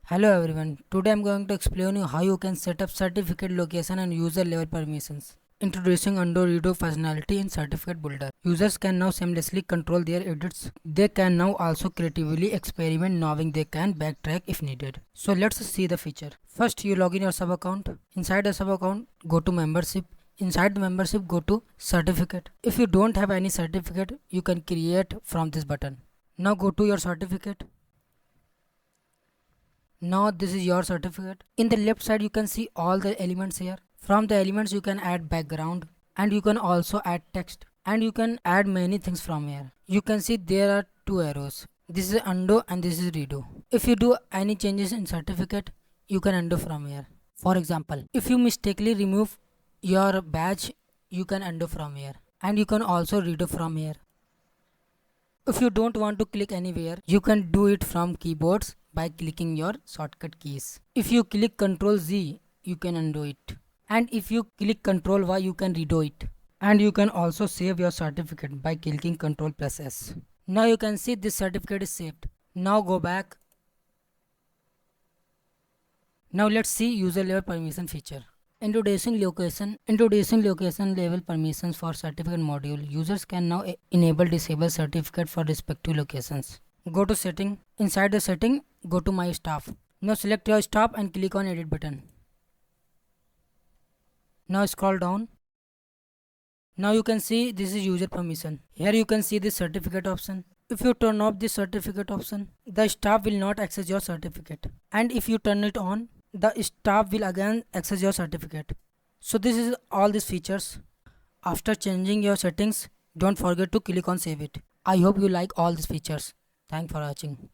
Hello everyone, today I'm going to explain you how you can set up certificate location and user level permissions. Introducing undo redo functionality in Certificate Builder. Users can now seamlessly control their edits. They can now also creatively experiment knowing they can backtrack if needed. So let's see the feature. First you log in your sub account. Inside the sub account, go to membership. Inside the membership, go to certificate. If you don't have any certificate, you can create from this button. Now go to your certificate. Now this is your certificate. In the left side you can see all the elements here. From the elements you can add background and you can also add text and you can add many things from here. You can see there are two arrows. This is undo and this is redo. If you do any changes in certificate, you can undo from here. For example, if you mistakenly remove your badge, you can undo from here and you can also redo from here. If you don't want to click anywhere, you can do it from keyboards by clicking your shortcut keys. If you click Ctrl Z, you can undo it. And if you click Ctrl Y, you can redo it. And you can also save your certificate by clicking Ctrl plus S. Now you can see this certificate is saved. Now go back. Now let's see user level permission feature. Introducing location level permissions for certificate module. Users can now enable disable certificate for respective locations. Go to setting. Inside the setting, go to my staff. Now select your staff and click on edit button. Now scroll down. Now you can see this is user permission. Here you can see the certificate option. If you turn off this certificate option, the staff will not access your certificate. And if you turn it on, the staff will again access your certificate. So this is all these features. After changing your settings, don't forget to click on save it. I hope you like all these features. Thanks for watching.